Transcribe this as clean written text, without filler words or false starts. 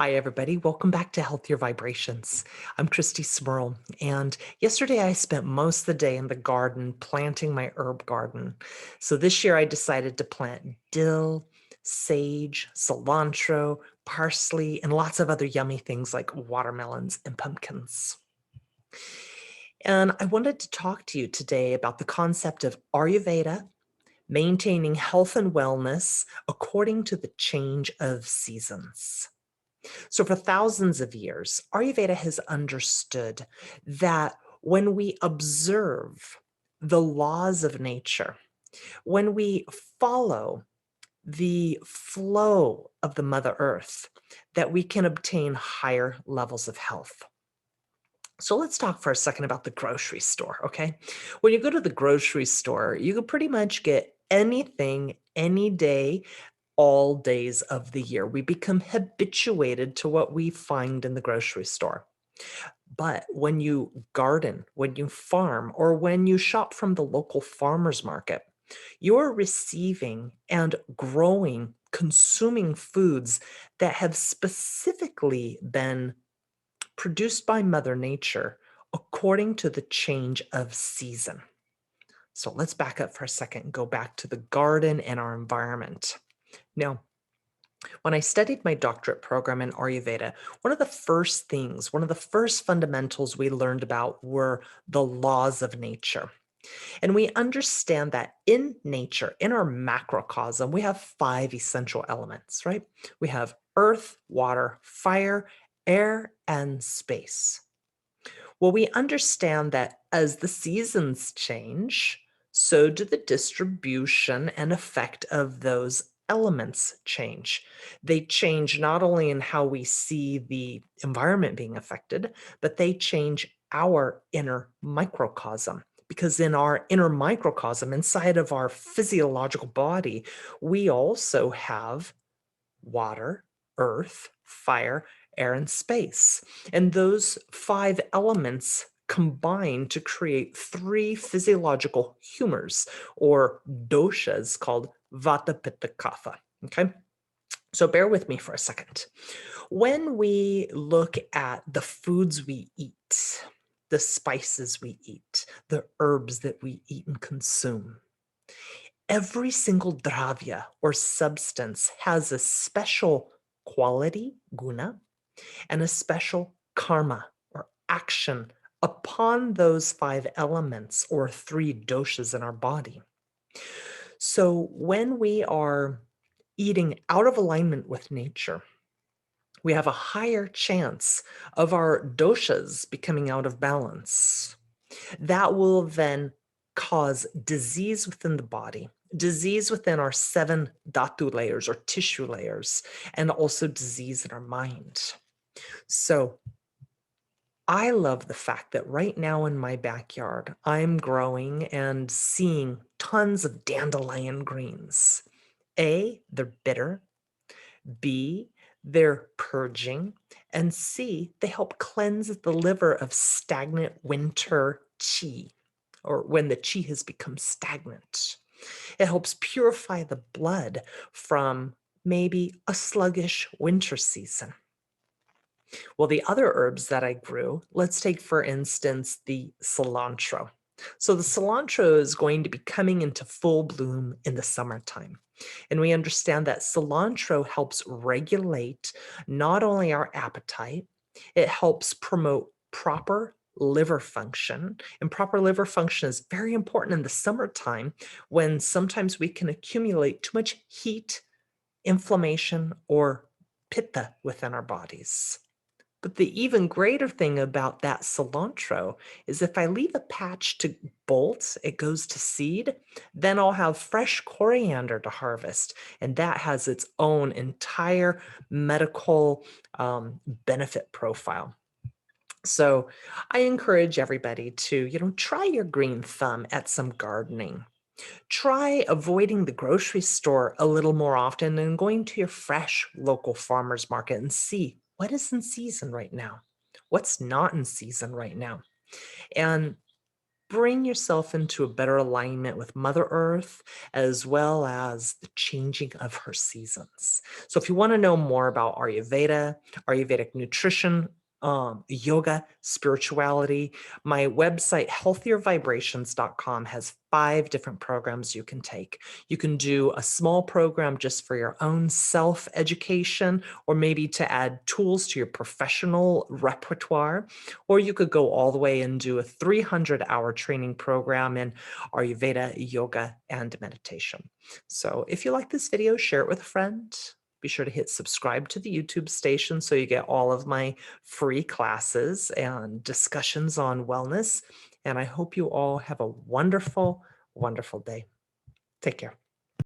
Hi, everybody. Welcome back to Healthier Vibrations. I'm Christie Smirl, and yesterday I spent most of the day in the garden planting my herb garden. So this year I decided to plant dill, sage, cilantro, parsley, and lots of other yummy things like watermelons and pumpkins. And I wanted to talk to you today about the concept of Ayurveda, maintaining health and wellness according to the change of seasons. So, for thousands of years, Ayurveda has understood that when we observe the laws of nature, when we follow the flow of the Mother Earth, that we can obtain higher levels of health. So let's talk for a second about the grocery store, okay? When you go to the grocery store, you can pretty much get anything any day all days of the year. We become habituated to what we find in the grocery store. But when you garden, when you farm, or when you shop from the local farmer's market, you're receiving and growing, consuming foods that have specifically been produced by Mother Nature according to the change of season. So let's back up for a second and go back to the garden and our environment. Now, when I studied my doctorate program in Ayurveda, one of the first fundamentals we learned about were the laws of nature. And we understand that in nature, in our macrocosm, we have five essential elements, right? We have earth, water, fire, air, and space. Well, we understand that as the seasons change, so do the distribution and effect of those elements change. They change not only in how we see the environment being affected, but they change our inner microcosm. Because in our inner microcosm, inside of our physiological body, we also have water, earth, fire, air, and space. And those five elements combine to create three physiological humors or doshas called vata, pitta, kapha. Okay. So bear with me for a second. When we look at the foods we eat, the spices we eat, the herbs that we eat and consume, every single dravya or substance has a special quality, guna, and a special karma or action upon those five elements or three doshas in our body. So when we are eating out of alignment with nature, we have a higher chance of our doshas becoming out of balance. That will then cause disease within the body, disease within our seven dhatu layers or tissue layers, and also disease in our mind. So I love the fact that right now in my backyard, I'm growing and seeing tons of dandelion greens. A, they're bitter. B, they're purging. And C, they help cleanse the liver of stagnant winter chi, or when the chi has become stagnant. It helps purify the blood from maybe a sluggish winter season. Well, the other herbs that I grew, let's take, for instance, the cilantro. So the cilantro is going to be coming into full bloom in the summertime. And we understand that cilantro helps regulate not only our appetite, it helps promote proper liver function. And proper liver function is very important in the summertime when sometimes we can accumulate too much heat, inflammation, or pitta within our bodies. But the even greater thing about that cilantro is if I leave a patch to bolt, it goes to seed, then I'll have fresh coriander to harvest. And that has its own entire medical benefit profile. So I encourage everybody to, try your green thumb at some gardening. Try avoiding the grocery store a little more often and going to your fresh local farmer's market and see what is in season right now, what's not in season right now. And bring yourself into a better alignment with Mother Earth, as well as the changing of her seasons. So, if you want to know more about Ayurveda, Ayurvedic nutrition, yoga, spirituality, my website, healthiervibrations.com, has 5 different programs you can take. You can do a small program just for your own self education, or maybe to add tools to your professional repertoire. Or you could go all the way and do a 300-hour training program in Ayurveda, yoga, and meditation. So if you like this video, share it with a friend. Be sure to hit subscribe to the YouTube station so you get all of my free classes and discussions on wellness. And I hope you all have a wonderful, wonderful day. Take care.